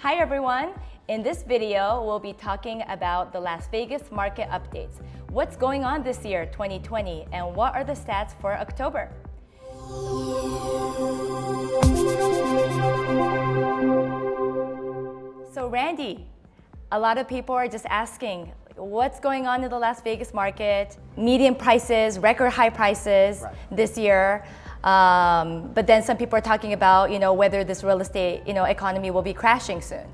Hi everyone! In this video, we'll be talking about the Las Vegas market updates. What's going on this year, 2020, and what are the stats for October? So Randy, a lot of people are just asking, what's going on in the Las Vegas market? Median prices, record high prices this year. But then some people are talking about, whether this real estate, economy will be crashing soon.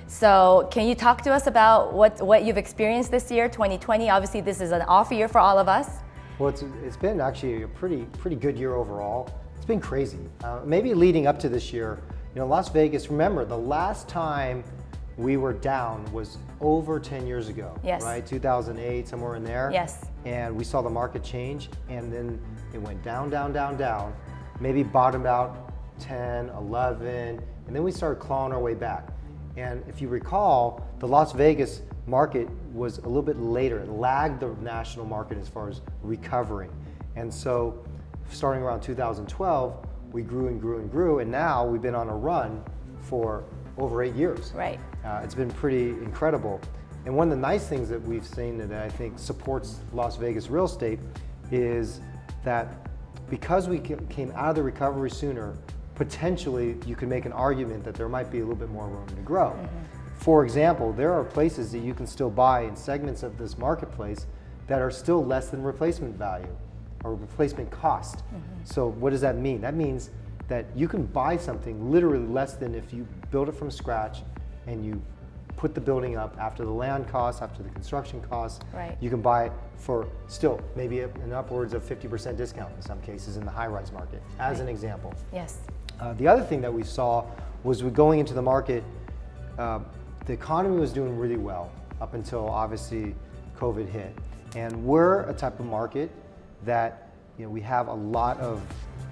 So can you talk to us about what you've experienced this year, 2020? Obviously, this is an off year for all of us. Well, it's been actually a pretty good year overall. It's been crazy. Maybe leading up to this year, Las Vegas, remember, the last time we were down was over 10 years ago, yes. Right? 2008, somewhere in there. Yes. And we saw the market change, and then it went down, down, down, down, maybe bottomed out 10, 11, and then we started clawing our way back. And if you recall, the Las Vegas market was a little bit later. It lagged the national market as far as recovering. And so starting around 2012, we grew and grew and grew, and now we've been on a run for over 8 years. Right. It's been pretty incredible. And one of the nice things that we've seen that I think supports Las Vegas real estate is that because we came out of the recovery sooner, potentially you could make an argument that there might be a little bit more room to grow. Mm-hmm. For example, there are places that you can still buy in segments of this marketplace that are still less than replacement value or replacement cost. Mm-hmm. So what does that mean? That means that you can buy something literally less than if you build it from scratch and you put the building up after the land costs, after the construction costs. Right. You can buy it for still maybe an upwards of 50% discount in some cases in the high-rise market, as an example. Yes. The other thing that we saw was going into the market, the economy was doing really well up until obviously COVID hit. And we're a type of market that we have a lot of,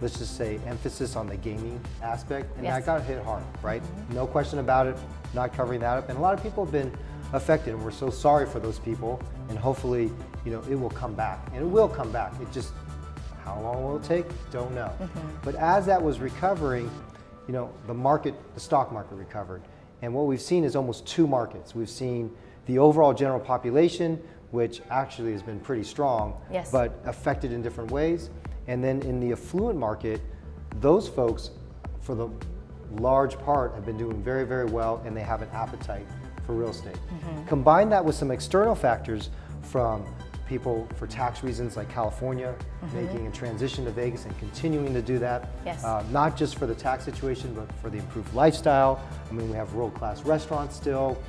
let's just say, emphasis on the gaming aspect, and yes. that got hit hard, right? Mm-hmm. No question about it, not covering that up. And a lot of people have been affected, and we're so sorry for those people, and hopefully, it will come back. And it will come back. It just, how long will it take? Don't know. Mm-hmm. But as that was recovering, the stock market recovered. And what we've seen is almost two markets. We've seen the overall general population, which actually has been pretty strong, yes. but affected in different ways. And then in the affluent market, those folks, for the large part, have been doing very, very well, and they have an appetite for real estate. Mm-hmm. Combine that with some external factors from people for tax reasons like California, mm-hmm. making a transition to Vegas and continuing to do that. Yes. Not just for the tax situation, but for the improved lifestyle. I mean, we have world-class restaurants still,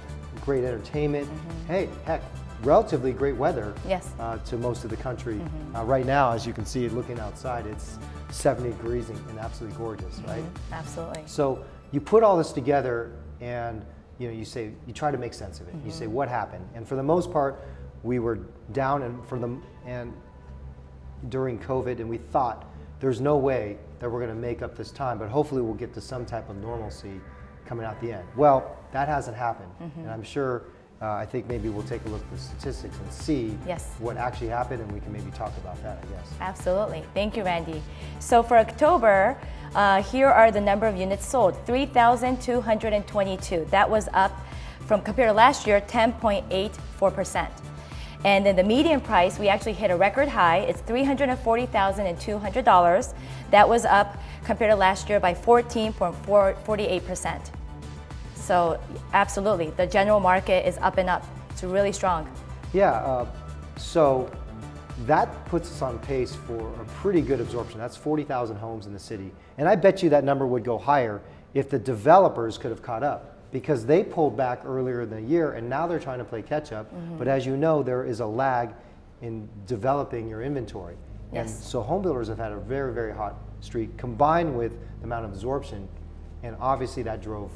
great entertainment. Mm-hmm. Hey, heck, relatively great weather. Yes. To most of the country. Mm-hmm. Right now, as you can see, looking outside, it's 70 degrees and absolutely gorgeous, mm-hmm. right? Absolutely. So you put all this together, and you you try to make sense of it. Mm-hmm. You say, what happened? And for the most part, we were down and during COVID, and we thought there's no way that we're going to make up this time, but hopefully we'll get to some type of normalcy coming out the end. Well, that hasn't happened, mm-hmm. and I'm sure. I think maybe we'll take a look at the statistics and see yes. what actually happened, and we can maybe talk about that, I guess. Absolutely. Thank you, Randy. So for October, here are the number of units sold, 3,222. That was up from, compared to last year, 10.84%. And then the median price, we actually hit a record high. It's $340,200. That was up compared to last year by 14.48%. So absolutely, the general market is up and up. It's really strong. Yeah, so that puts us on pace for a pretty good absorption. That's 40,000 homes in the city. And I bet you that number would go higher if the developers could have caught up, because they pulled back earlier in the year and now they're trying to play catch up. Mm-hmm. But as you know, there is a lag in developing your inventory. Yes. And so home builders have had a very, very hot streak combined with the amount of absorption, and obviously that drove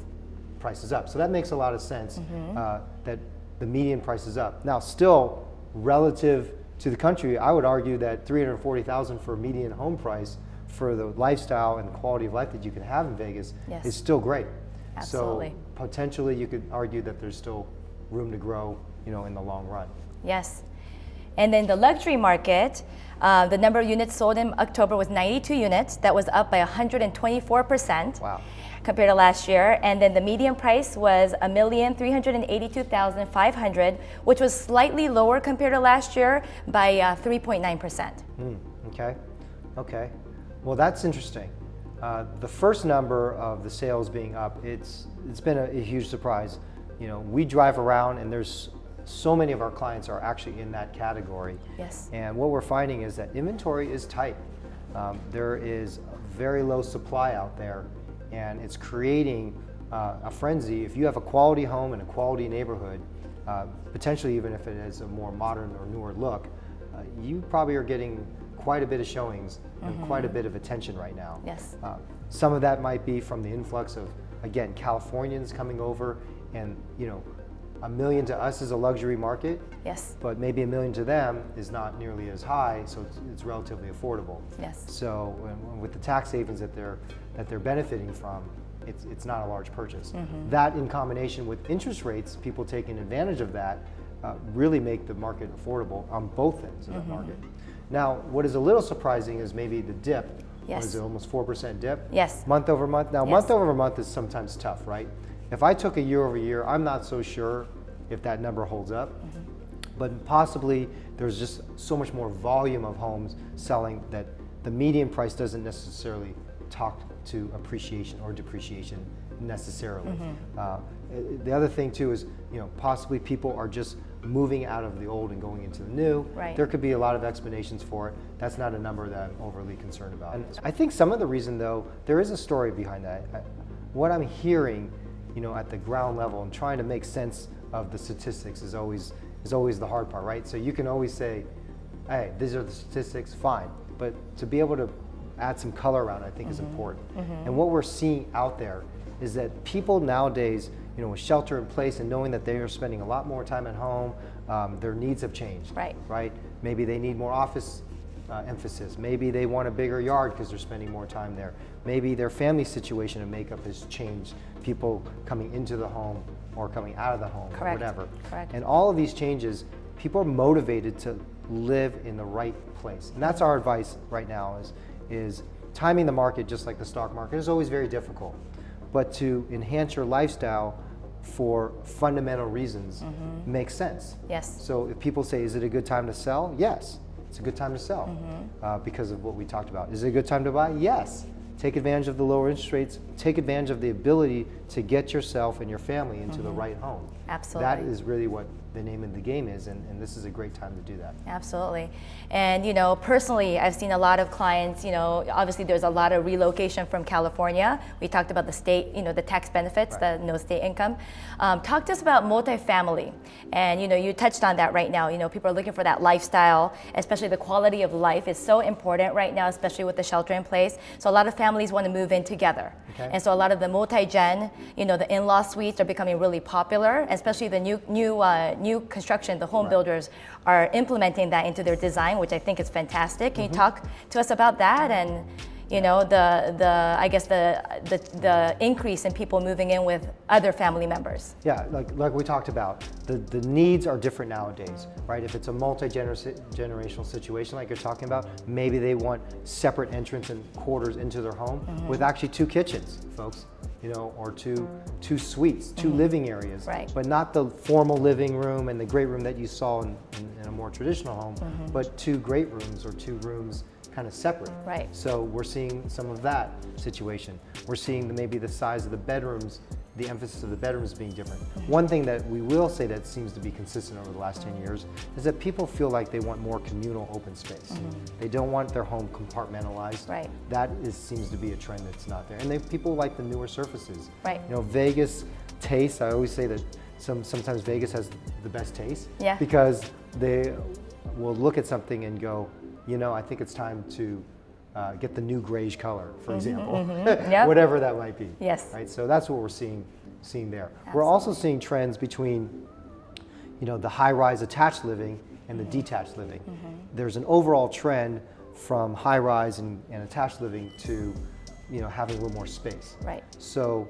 prices up. So that makes a lot of sense, mm-hmm. That the median price is up. Now, still relative to the country, I would argue that $340,000 for a median home price for the lifestyle and quality of life that you can have in Vegas yes. is still great. Absolutely. So potentially you could argue that there's still room to grow, in the long run. Yes. And then the luxury market, the number of units sold in October was 92 units. That was up by 124%. Wow. compared to last year. And then the median price was $1,382,500, which was slightly lower compared to last year by 3.9%. Okay, okay. Well, that's interesting. The first number of the sales being up, it's been a huge surprise. You know, we drive around and there's so many of our clients are actually in that category. Yes. And what we're finding is that inventory is tight. There is very low supply out there, and it's creating a frenzy. If you have a quality home in a quality neighborhood, potentially even if it has a more modern or newer look, you probably are getting quite a bit of showings and quite a bit of attention right now. Yes. Some of that might be from the influx of, again, Californians coming over, and you know, $1 million to us is a luxury market. Yes. But maybe $1 million to them is not nearly as high, so it's relatively affordable. Yes. So with the tax savings that they're benefiting from, it's not a large purchase. That in combination with interest rates, people taking advantage of that, really make the market affordable on both ends of the market. Now, what is a little surprising is maybe the dip. Yes. What is it, almost 4% dip? Yes. Month over month. Now, Yes. month over month is sometimes tough, right? If I took a year over year, I'm not so sure if that number holds up. But possibly there's just so much more volume of homes selling that the median price doesn't necessarily talk to appreciation or depreciation necessarily. The other thing too is, you know, possibly people are just moving out of the old and going into the new. Right. There could be a lot of explanations for it. That's not a number that I'm overly concerned about. And I think some of the reason though, there is a story behind that. What I'm hearing, you know, at the ground level and trying to make sense of the statistics is always the hard part, right? So you can always say, hey, these are the statistics, fine. But to be able to add some color around it, I think is important. And what we're seeing out there is that people nowadays, you know, with shelter in place and knowing that they are spending a lot more time at home, their needs have changed, right? Maybe they need more office emphasis. Maybe they want a bigger yard because they're spending more time there. Maybe their family situation and makeup has changed. People coming into the home or coming out of the home, or whatever. And all of these changes, people are motivated to live in the right place. And that's our advice right now is timing the market, just like the stock market, is always very difficult. But to enhance your lifestyle for fundamental reasons makes sense. Yes. So if people say, is it a good time to sell? Yes, it's a good time to sell because of what we talked about. Is it a good time to buy? Yes. Take advantage of the lower interest rates. Take advantage of the ability to get yourself and your family into the right home. Absolutely. That is really what the name of the game is, and this is a great time to do that. Absolutely. And, you know, personally, I've seen a lot of clients, you know, obviously there's a lot of relocation from California. We talked about the state, you know, the tax benefits, the no state income. Talk to us about multifamily. And, you know, you touched on that right now. You know, people are looking for that lifestyle, especially the quality of life is so important right now, especially with the shelter in place. So a lot of families want to move in together. And so a lot of the multi-gen, you know, the in-law suites are becoming really popular, especially the new construction, the home builders are implementing that into their design, which I think is fantastic. Can you talk to us about that and, you know, I guess the increase in people moving in with other family members? Yeah, like we talked about, the needs are different nowadays, right? If it's a multi-generational situation like you're talking about, maybe they want separate entrance and quarters into their home with actually 2 kitchens, folks. You know, or two suites, 2 living areas, but not the formal living room and the great room that you saw in a more traditional home, but 2 great rooms or 2 rooms kind of separate. So we're seeing some of that situation. We're seeing maybe the size of the bedrooms, the emphasis of the bedrooms being different. One thing that we will say that seems to be consistent over the last 10 years is that people feel like they want more communal open space. They don't want their home compartmentalized. That seems to be a trend that's not there. And people like the newer surfaces. You know, Vegas taste, I always say that sometimes Vegas has the best taste because they will look at something and go, you know, I think it's time to get the new grayish color, for example, whatever that might be. Right. So that's what we're seeing there. We're also seeing trends between, you know, the high-rise attached living and the detached living. There's an overall trend from high-rise and attached living to, you know, having a little more space. So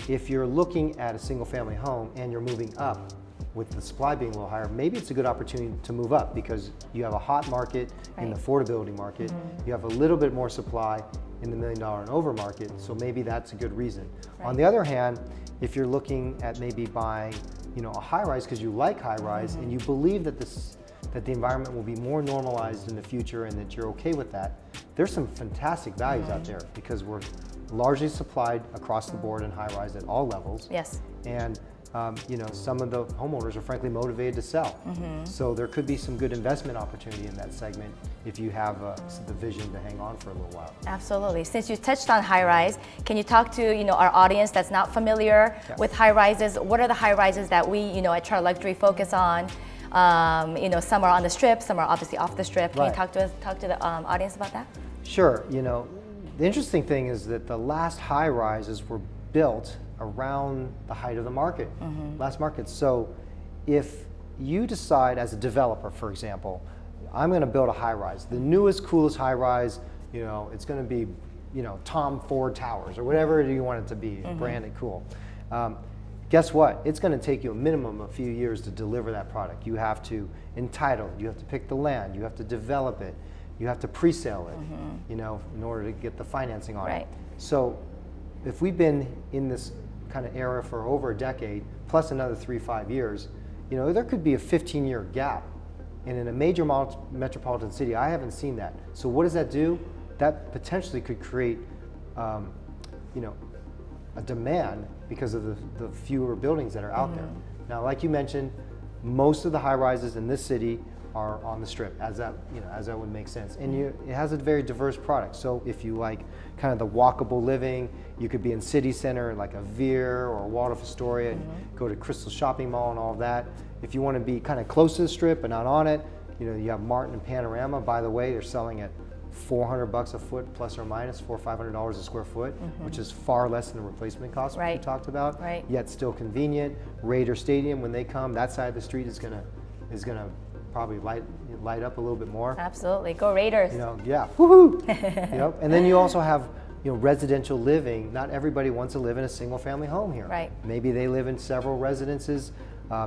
if you're looking at a single-family home and you're moving up, with the supply being a little higher, maybe it's a good opportunity to move up because you have a hot market in the affordability market, you have a little bit more supply, in the $1 million and over market, so maybe that's a good reason. Right. On the other hand, if you're looking at maybe buying, a high-rise because you like high-rise and you believe that the environment will be more normalized in the future and that you're okay with that, there's some fantastic values out there because we're largely supplied across the board in high-rise at all levels. Yes. And some of the homeowners are frankly motivated to sell. So there could be some good investment opportunity in that segment if you have the vision to hang on for a little while. Absolutely. Since you touched on high-rise, can you talk to our audience that's not familiar with high-rises? What are the high-rises that we at Char Luxury focus on? Some are on the strip, some are obviously off the strip. Can you talk to the audience about that? Sure. The interesting thing is that the last high-rises were built around the height of the market, last market. So if you decide as a developer, for example, I'm going to build a high-rise, the newest, coolest high-rise, it's going to be, Tom Ford Towers or whatever you want it to be, branded cool. Guess what? It's going to take you a minimum of a few years to deliver that product. You have to entitle, you have to pick the land, you have to develop it, you have to pre-sale it, in order to get the financing on it. So if we've been in this kind of era for over a decade, plus another 3-5 years, there could be a 15-year gap. And in a major metropolitan city, I haven't seen that. So what does that do? That potentially could create, a demand because of the fewer buildings that are out there. Now, like you mentioned, most of the high-rises in this city are on the strip, as that would make sense. And it has a very diverse product. So if you like kind of the walkable living, you could be in city center like a Veer or Waldorf Astoria, and go to Crystal Shopping Mall and all of that. If you want to be kind of close to the strip but not on it, you have Martin and Panorama. By the way, they're selling at $400 a foot, plus or minus $400 or $500 a square foot, which is far less than the replacement cost we talked about. Yet still convenient. Raider Stadium, when they come, that side of the street is gonna probably light up a little bit more. Absolutely, go Raiders. Yeah, woohoo! And then you also have residential living. Not everybody wants to live in a single family home here. Maybe they live in several residences.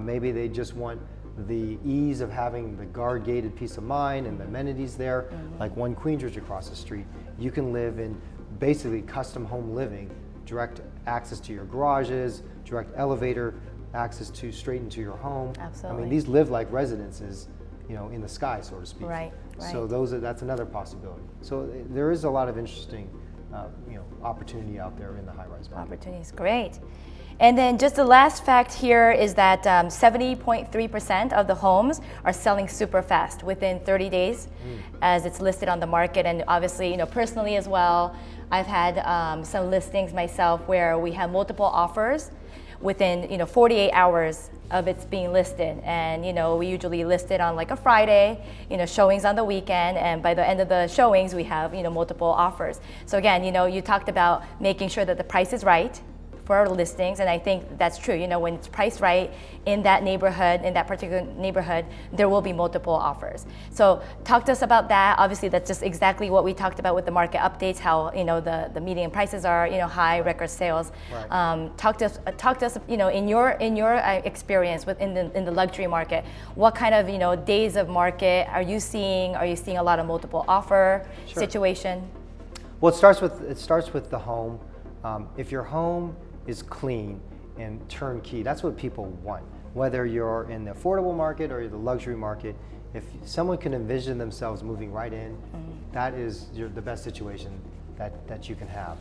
Maybe they just want the ease of having the guard gated peace of mind and the amenities there, like One Queensbridge across the street. You can live in basically custom home living, direct access to your garages, direct elevator access to straight into your home. Absolutely. I mean, these live like residences, in the sky, so to speak. Right. So that's another possibility. So there is a lot of interesting, opportunity out there in the high-rise market. Opportunities, great. And then just the last fact here is that 70.3% of the homes are selling super fast within 30 days as it's listed on the market. And obviously, personally as well, I've had some listings myself where we have multiple offers within 48 hours of it's being listed. And we usually list it on like a Friday, showings on the weekend, and by the end of the showings we have multiple offers. So again, you talked about making sure that the price is right for our listings, and I think that's true. When it's priced right in that neighborhood, in that particular neighborhood, there will be multiple offers. So talk to us about that. Obviously, that's just exactly what we talked about with the market updates, how the median prices are high, record sales. Talk to us in your experience in the luxury market, what kind of days of market are you seeing? Are you seeing a lot of multiple offer situation? Well, it starts with the home. If your home is clean and turnkey, that's what people want. Whether you're in the affordable market or the luxury market, if someone can envision themselves moving right in, that is the best situation that you can have.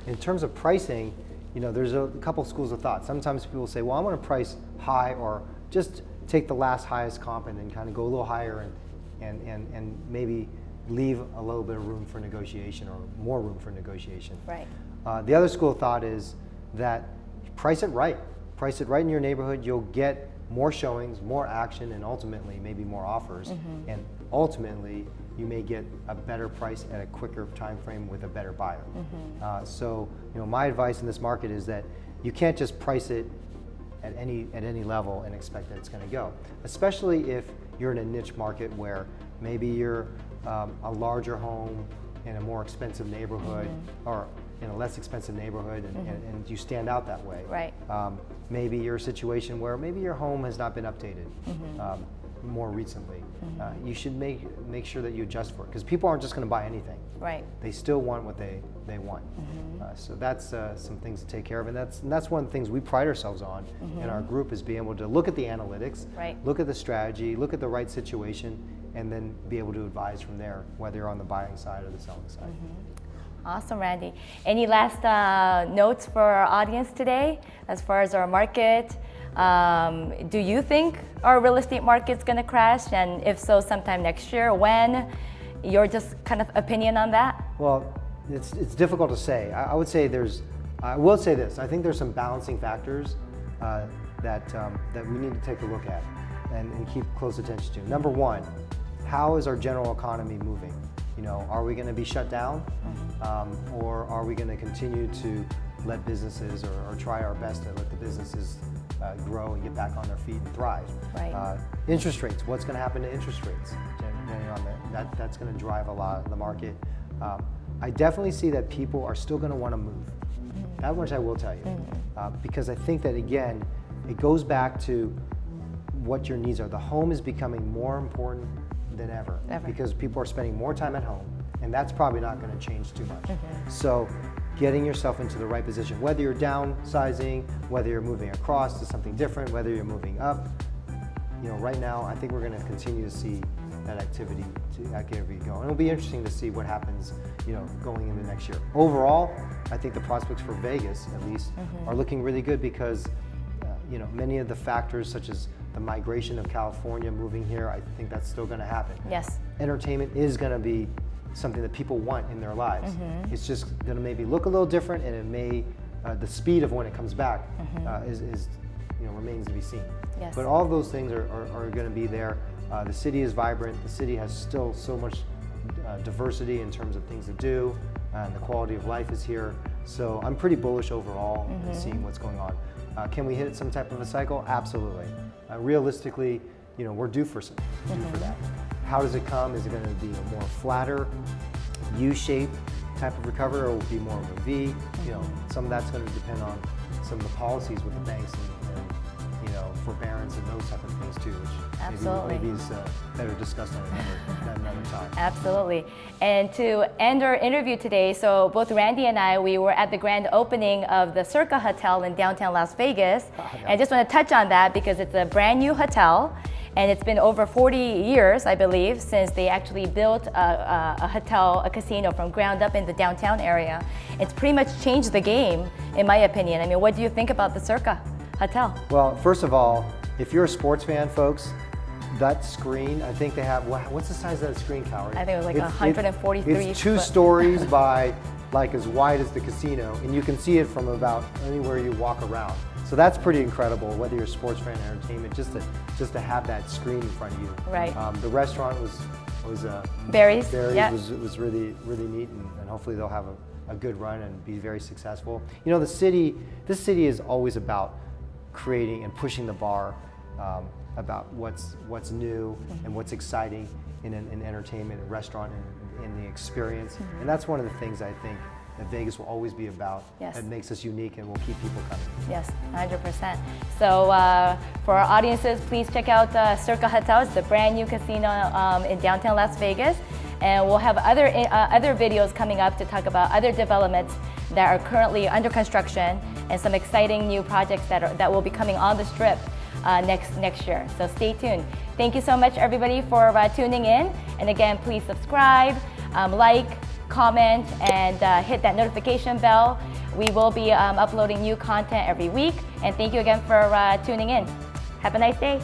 In terms of pricing, there's a couple schools of thought. Sometimes people say, well, I want to price high, or just take the last highest comp and then kind of go a little higher and maybe leave a little bit of room for negotiation, or more room for negotiation. Right. The other school of thought is that price it right. Price it right in your neighborhood. You'll get more showings, more action, and ultimately maybe more offers. And ultimately, you may get a better price at a quicker time frame with a better buyer. So, my advice in this market is that you can't just price it at any level and expect that it's going to go. Especially if you're in a niche market where maybe you're a larger home in a more expensive neighborhood, or in a less expensive neighborhood, and you stand out that way. Right. Maybe you're a situation where maybe your home has not been updated. more recently, you should make sure that you adjust for it, because people aren't just going to buy anything. Right. They still want what they want. So that's some things to take care of, and that's one of the things we pride ourselves on in our group, is being able to look at the analytics, look at the strategy, look at the right situation, and then be able to advise from there, whether you're on the buying side or the selling side. Awesome, Randy. Any last notes for our audience today as far as our market? Do you think our real estate market's going to crash? And if so, sometime next year? When? Your just kind of opinion on that? Well, it's difficult to say. I will say this. I think there's some balancing factors that we need to take a look at and keep close attention to. Number one, how is our general economy moving? You know, are we going to be shut down, or are we going to continue to let businesses, or try our best to let the businesses grow and get back on their feet and thrive? Right. Interest rates. What's going to happen to interest rates? Depending on that's going to drive a lot of the market. I definitely see that people are still going to want to move. That much I will tell you, because I think that, again, it goes back to what your needs are. The home is becoming more important than ever, because people are spending more time at home, and that's probably not going to change too much. So getting yourself into the right position, whether you're downsizing, whether you're moving across to something different, whether you're moving up, you know, right now I think we're going to continue to see that activity go. And it'll be interesting to see what happens, you know, going into next year. Overall, I think the prospects for Vegas, at least, are looking really good, because you know, many of the factors, such as the migration of California moving here, I think that's still going to happen. Yes. Entertainment is going to be something that people want in their lives. It's just going to maybe look a little different, and it may, the speed of when it comes back is you know, remains to be seen. Yes. But all of those things are going to be there. The city is vibrant. The city has still so much diversity in terms of things to do, and the quality of life is here. So I'm pretty bullish overall in seeing what's going on. Can we hit some type of a cycle? Absolutely. Realistically, you know, we're due for that. How does it come? Is it going to be a more flatter, U-shaped type of recovery, or will it be more of a V? You know, some of that's going to depend on some of the policies with the banks and you know, forbearance and those type of things too, which maybe is better discussed on another time. Absolutely. And to end our interview today, so both Randy and I, we were at the grand opening of the Circa Hotel in downtown Las Vegas. And I just want to touch on that because it's a brand new hotel, and it's been over 40 years, I believe, since they actually built a hotel, a casino from ground up in the downtown area. It's pretty much changed the game, in my opinion. I mean, what do you think about the Circa Hotel? Well, first of all, if you're a sports fan, folks, that screen, I think they have, what's the size of that screen, Kaori? I think it was like 143 It's 2 stories by like as wide as the casino, and you can see it from about anywhere you walk around. So that's pretty incredible, whether you're a sports fan or entertainment, just to have that screen in front of you. Right. The restaurant was Berries. Yeah. was really neat, and hopefully they'll have a good run and be very successful. You know, this city is always about creating and pushing the bar about what's new and what's exciting in entertainment and restaurant and in the experience. And that's one of the things I think that Vegas will always be about. Yes. That makes us unique and will keep people coming. Yes, 100%. So for our audiences, please check out Circa Hotel. It's the brand new casino in downtown Las Vegas. And we'll have other videos coming up to talk about other developments that are currently under construction and some exciting new projects that will be coming on the Strip next year. So stay tuned. Thank you so much, everybody, for tuning in. And again, please subscribe, like, comment, and hit that notification bell. We will be uploading new content every week. And thank you again for tuning in. Have a nice day.